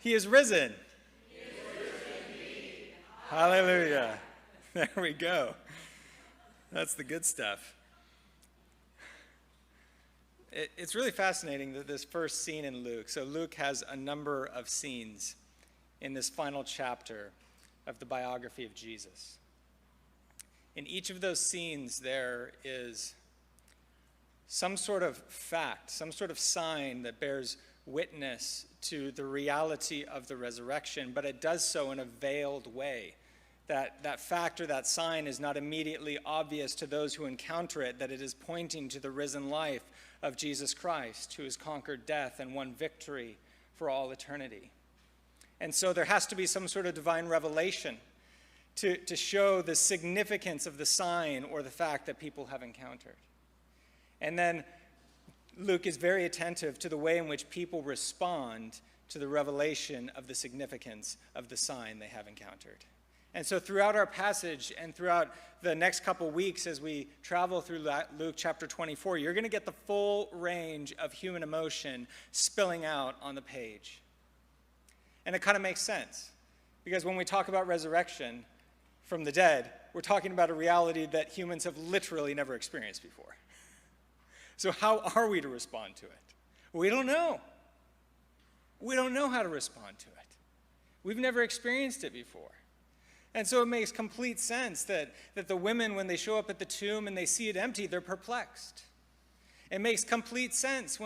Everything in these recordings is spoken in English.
He is risen. He is risen indeed. Hallelujah. There we go. That's the good stuff. It's really fascinating that this first scene in Luke, so Luke has a number of scenes in this final chapter of the biography of Jesus. In each of those scenes, there is some sort of fact, some sort of sign that bears witness to the reality of the resurrection, but it does so in a veiled way. That fact or that sign is not immediately obvious to those who encounter it, that it is pointing to the risen life of Jesus Christ, who has conquered death and won victory for all eternity. And so there has to be some sort of divine revelation to show the significance of the sign or the fact that people have encountered. And then Luke is very attentive to the way in which people respond to the revelation of the significance of the sign they have encountered. And so throughout our passage and throughout the next couple weeks as we travel through Luke chapter 24, you're going to get the full range of human emotion spilling out on the page. And it kind of makes sense, because when we talk about resurrection from the dead, we're talking about a reality that humans have literally never experienced before. So how are we to respond to it? We don't know. We don't know how to respond to it. We've never experienced it before. And so it makes complete sense that the women, when they show up at the tomb and they see it empty, they're perplexed. It makes complete sense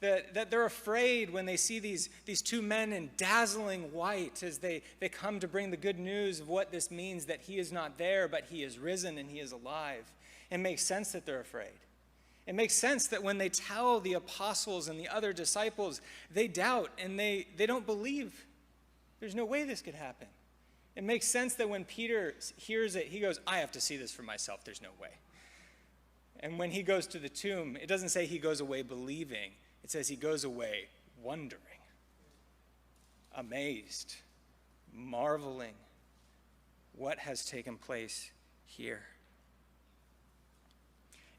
that they're afraid when they see these two men in dazzling white as they come to bring the good news of what this means, that he is not there, but he is risen and he is alive. It makes sense that they're afraid. It makes sense that when they tell the apostles and the other disciples, they doubt and they don't believe. There's no way this could happen. It makes sense that when Peter hears it, he goes, I have to see this for myself. There's no way. And when he goes to the tomb, it doesn't say he goes away believing. It says he goes away wondering, amazed, marveling what has taken place here.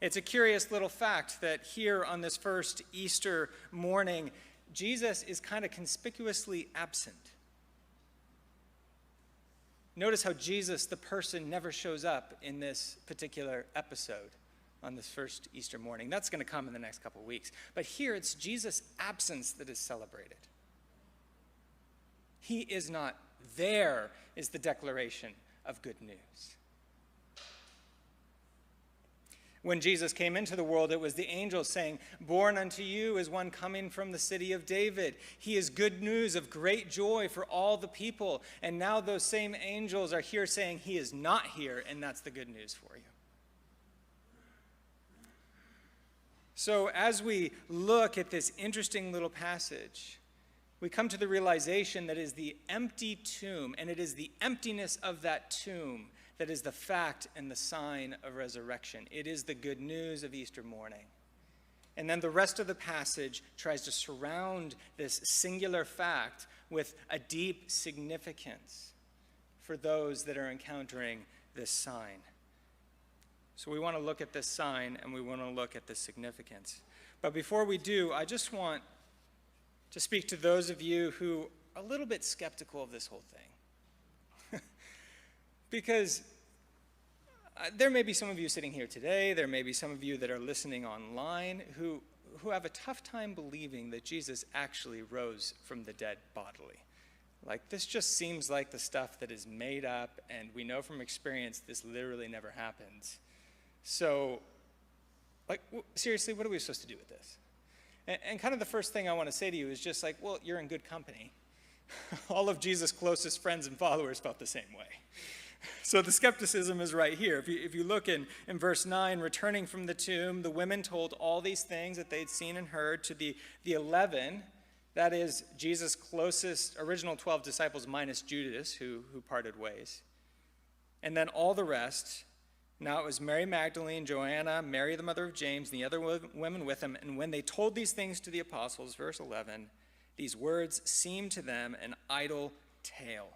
It's a curious little fact that here on this first Easter morning, Jesus is kind of conspicuously absent. Notice how Jesus, the person, never shows up in this particular episode on this first Easter morning. That's going to come in the next couple of weeks. But here it's Jesus' absence that is celebrated. He is not there, is the declaration of good news. When Jesus came into the world, it was the angels saying, born unto you is one coming from the city of David. He is good news of great joy for all the people. And now those same angels are here saying he is not here, and that's the good news for you. So as we look at this interesting little passage, we come to the realization that it is the empty tomb, and it is the emptiness of that tomb that is the fact and the sign of resurrection. It is the good news of Easter morning. And then the rest of the passage tries to surround this singular fact with a deep significance for those that are encountering this sign. So we want to look at this sign and we want to look at this significance. But before we do, I just want to speak to those of you who are a little bit skeptical of this whole thing. Because there may be some of you sitting here today, there may be some of you that are listening online who have a tough time believing that Jesus actually rose from the dead bodily. Like, this just seems like the stuff that is made up, and we know from experience this literally never happens. So, like, seriously, what are we supposed to do with this? And kind of the first thing I want to say to you is just like, well, you're in good company. All of Jesus' closest friends and followers felt the same way. So the skepticism is right here. If you look in verse 9, returning from the tomb, the women told all these things that they'd seen and heard to the 11, that is Jesus' closest original 12 disciples minus Judas, who parted ways. And then all the rest. Now it was Mary Magdalene, Joanna, Mary the mother of James, and the other women with him. And when they told these things to the apostles, verse 11, these words seemed to them an idle tale.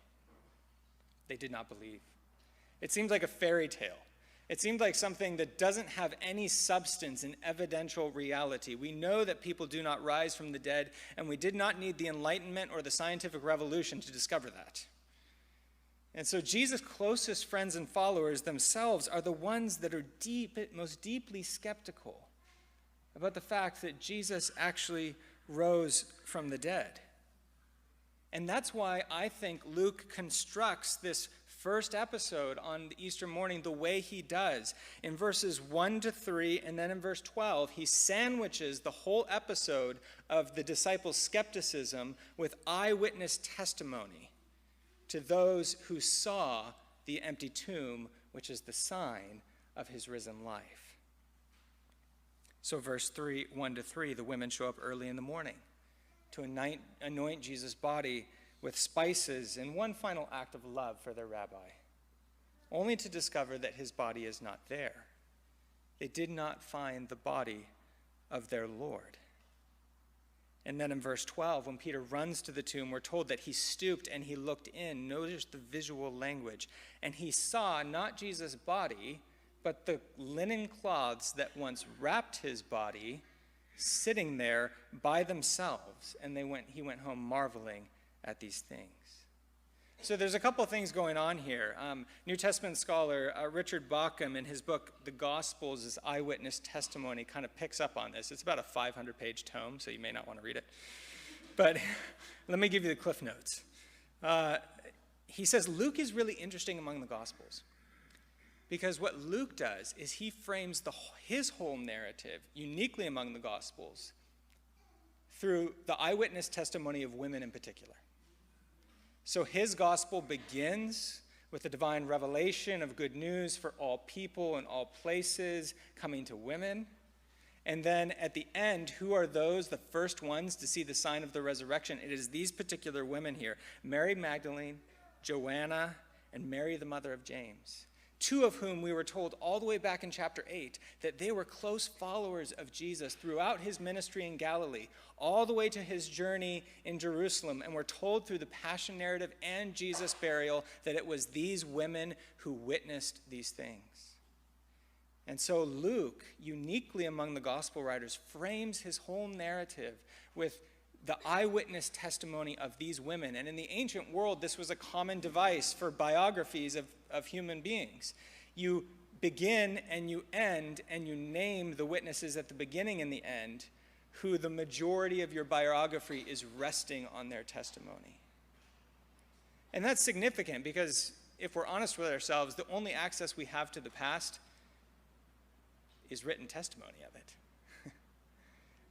They did not believe. It seems like a fairy tale. It seemed like something that doesn't have any substance and evidential reality. We know that people do not rise from the dead, and we did not need the Enlightenment or the scientific revolution to discover that. And so Jesus' closest friends and followers themselves are the ones that are most deeply skeptical about the fact that Jesus actually rose from the dead. And that's why I think Luke constructs this first episode on the Easter morning the way he does. In verses 1 to 3 and then in verse 12, he sandwiches the whole episode of the disciples' skepticism with eyewitness testimony to those who saw the empty tomb, which is the sign of his risen life. So verse 1 to 3, the women show up early in the morning to anoint Jesus' body with spices in one final act of love for their rabbi, only to discover that his body is not there. They did not find the body of their Lord. And then in verse 12, when Peter runs to the tomb, we're told that he stooped and he looked in. Notice the visual language. And he saw not Jesus' body, but the linen cloths that once wrapped his body sitting there by themselves. And he went home marveling at these things. So there's a couple of things going on here. New Testament scholar Richard Bauckham, in his book, The Gospels is Eyewitness Testimony, kind of picks up on this. It's about a 500-page tome, so you may not want to read it. But let me give you the cliff notes. He says Luke is really interesting among the Gospels because what Luke does is he frames his whole narrative uniquely among the Gospels through the eyewitness testimony of women in particular. So his gospel begins with the divine revelation of good news for all people and all places coming to women. And then at the end, who are those, the first ones to see the sign of the resurrection? It is these particular women here, Mary Magdalene, Joanna, and Mary, the mother of James, two of whom we were told all the way back in chapter 8 that they were close followers of Jesus throughout his ministry in Galilee, all the way to his journey in Jerusalem. And we're told through the Passion narrative and Jesus' burial that it was these women who witnessed these things. And so Luke, uniquely among the gospel writers, frames his whole narrative with the eyewitness testimony of these women. And in the ancient world, this was a common device for biographies of human beings. You begin and you end and you name the witnesses at the beginning and the end who the majority of your biography is resting on their testimony. And that's significant because if we're honest with ourselves, the only access we have to the past is written testimony of it.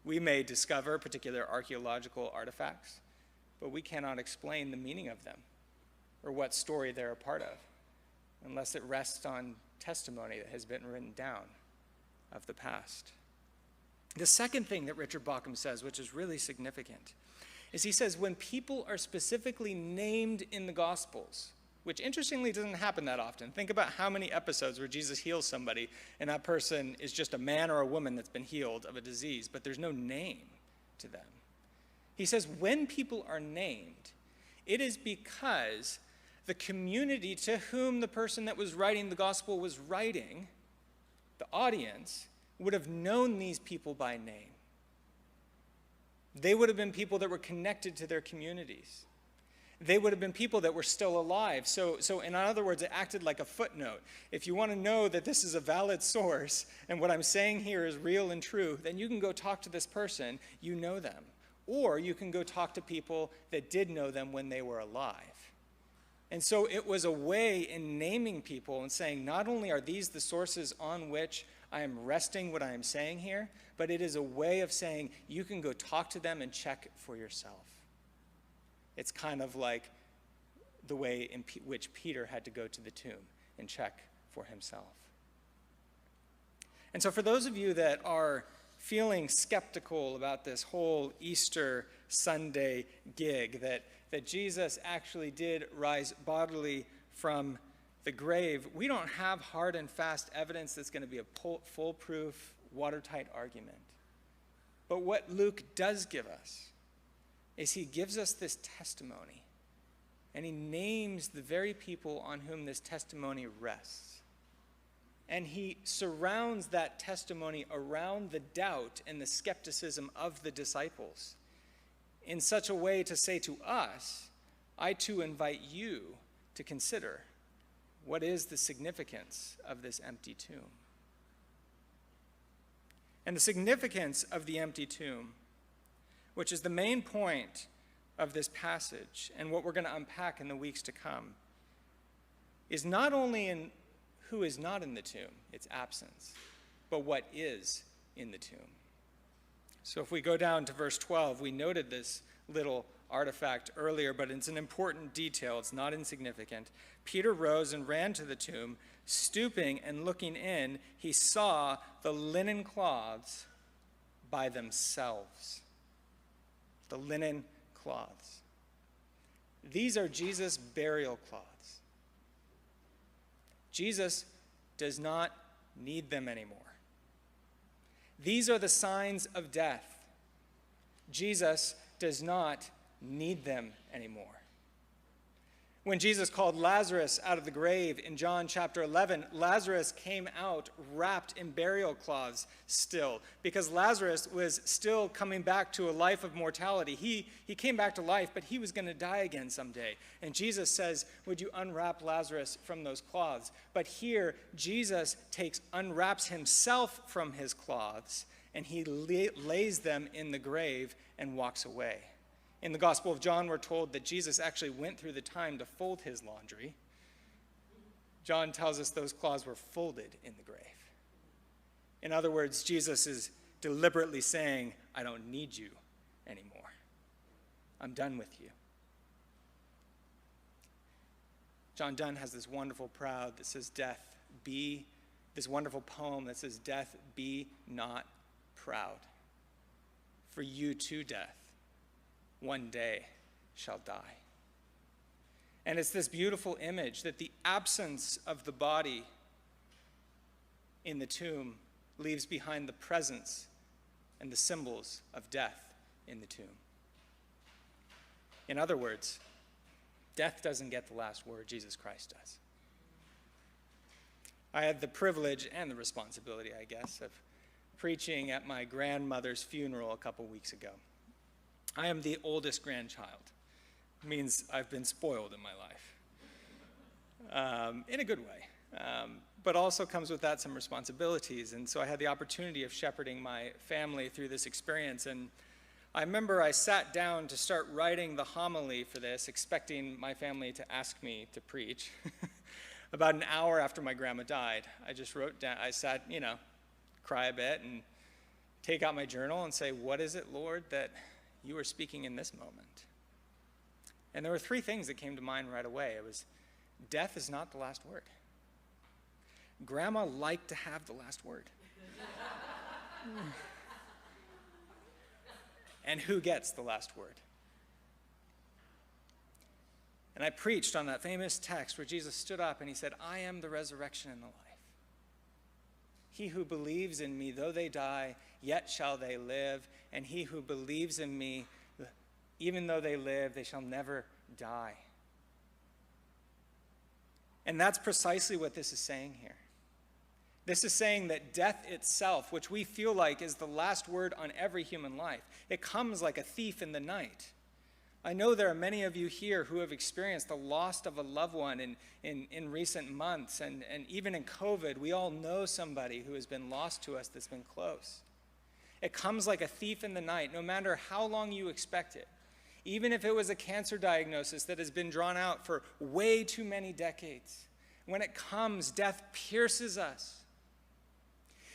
We may discover particular archaeological artifacts, but we cannot explain the meaning of them or what story they're a part of unless it rests on testimony that has been written down of the past. The second thing that Richard Bauckham says, which is really significant, is he says when people are specifically named in the Gospels, which interestingly doesn't happen that often. Think about how many episodes where Jesus heals somebody and that person is just a man or a woman that's been healed of a disease, but there's no name to them. He says when people are named, it is because the community to whom the person that was writing the gospel was writing, the audience, would have known these people by name. They would have been people that were connected to their communities. They would have been people that were still alive. So in other words, it acted like a footnote. If you want to know that this is a valid source and what I'm saying here is real and true, then you can go talk to this person, you know them. Or you can go talk to people that did know them when they were alive. And so it was a way in naming people and saying, not only are these the sources on which I am resting what I am saying here, but it is a way of saying you can go talk to them and check for yourself. It's kind of like the way in which Peter had to go to the tomb and check for himself. And so for those of you that are feeling skeptical about this whole Easter Sunday gig, that Jesus actually did rise bodily from the grave, we don't have hard and fast evidence that's going to be a foolproof, watertight argument. But what Luke does give us is he gives us this testimony, and he names the very people on whom this testimony rests. And he surrounds that testimony around the doubt and the skepticism of the disciples in such a way to say to us, I too invite you to consider, what is the significance of this empty tomb? And the significance of the empty tomb, which is the main point of this passage and what we're going to unpack in the weeks to come, is not only in who is not in the tomb, its absence, but what is in the tomb. So if we go down to verse 12, we noted this little artifact earlier, but it's an important detail. It's not insignificant. Peter rose and ran to the tomb. Stooping and looking in, he saw the linen cloths by themselves. The linen cloths. These are Jesus' burial cloths. Jesus does not need them anymore. These are the signs of death. Jesus does not need them anymore. When Jesus called Lazarus out of the grave in John chapter 11, Lazarus came out wrapped in burial cloths still, because Lazarus was still coming back to a life of mortality. He came back to life, but he was going to die again someday. And Jesus says, would you unwrap Lazarus from those cloths? But here, Jesus unwraps himself from his cloths, and he lays them in the grave and walks away. In the Gospel of John, we're told that Jesus actually went through the time to fold his laundry. John tells us those cloths were folded in the grave. In other words, Jesus is deliberately saying, I don't need you anymore. I'm done with you. John Donne has this wonderful proud that says, this wonderful poem that says, death, be not proud. For you too, death, one day shall die. And it's this beautiful image that the absence of the body in the tomb leaves behind the presence and the symbols of death in the tomb. In other words, death doesn't get the last word, Jesus Christ does. I had the privilege and the responsibility, I guess, of preaching at my grandmother's funeral a couple weeks ago. I am the oldest grandchild. It means I've been spoiled in my life, in a good way, but also comes with that some responsibilities. And so I had the opportunity of shepherding my family through this experience. And I remember I sat down to start writing the homily for this, expecting my family to ask me to preach. About an hour after my grandma died, I just wrote down, I sat, cry a bit and take out my journal and say, what is it, Lord, that you are speaking in this moment? And there were three things that came to mind right away. It was, death is not the last word. Grandma liked to have the last word. And who gets the last word? And I preached on that famous text where Jesus stood up and he said, I am the resurrection and the life. He who believes in me, though they die, yet shall they live. And he who believes in me, even though they live, they shall never die. And that's precisely what this is saying here. This is saying that death itself, which we feel like is the last word on every human life, it comes like a thief in the night. I know there are many of you here who have experienced the loss of a loved one in recent months, and even in COVID, we all know somebody who has been lost to us that's been close. It comes like a thief in the night, no matter how long you expect it. Even if it was a cancer diagnosis that has been drawn out for way too many decades. When it comes, death pierces us.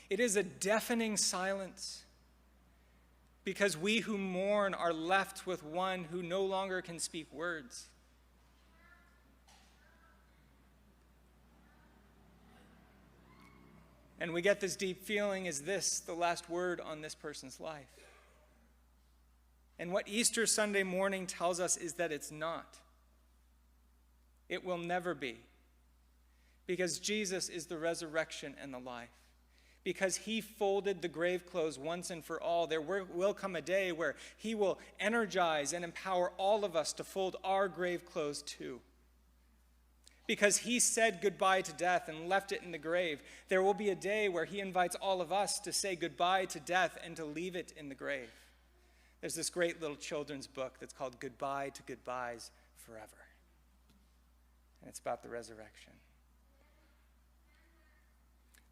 It is a deafening silence, because we who mourn are left with one who no longer can speak words. And we get this deep feeling, is this the last word on this person's life? And what Easter Sunday morning tells us is that it's not. It will never be. Because Jesus is the resurrection and the life. Because he folded the grave clothes once and for all, there will come a day where he will energize and empower all of us to fold our grave clothes too. because he said goodbye to death and left it in the grave, there will be a day where he invites all of us to say goodbye to death and to leave it in the grave. There's this great little children's book that's called Goodbye to Goodbyes Forever. And it's about the resurrection.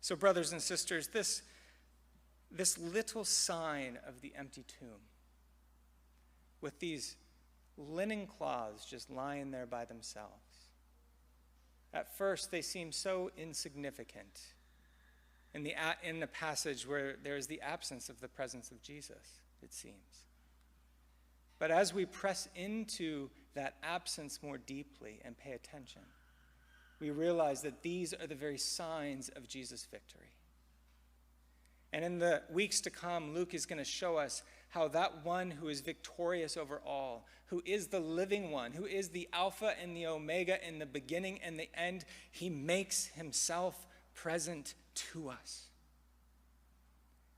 So, brothers and sisters, this little sign of the empty tomb, with these linen cloths just lying there by themselves, at first they seem so insignificant in the passage where there is the absence of the presence of Jesus, it seems. But as we press into that absence more deeply and pay attention, we realize that these are the very signs of Jesus' victory. And in the weeks to come, Luke is going to show us how that one who is victorious over all, who is the living one, who is the Alpha and the Omega in the beginning and the end, he makes himself present to us.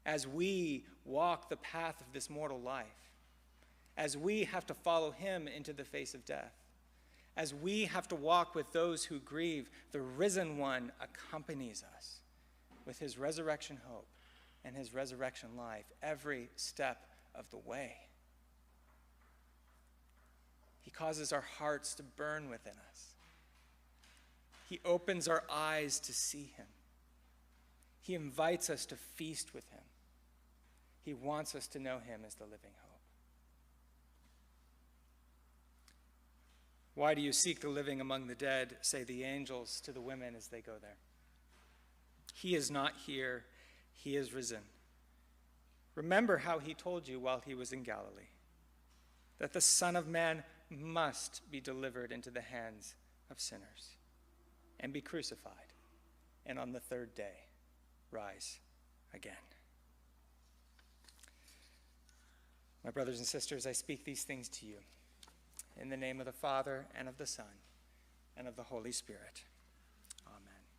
As we walk the path of this mortal life, as we have to follow him into the face of death, as we have to walk with those who grieve, the risen one accompanies us with his resurrection hope and his resurrection life every step of the way. He causes our hearts to burn within us. He opens our eyes to see him. He invites us to feast with him. He wants us to know him as the living hope. Why do you seek the living among the dead, say the angels to the women as they go there? He is not here, he is risen. Remember how he told you while he was in Galilee, that the Son of Man must be delivered into the hands of sinners and be crucified, and on the third day rise again. My brothers and sisters, I speak these things to you in the name of the Father, and of the Son, and of the Holy Spirit.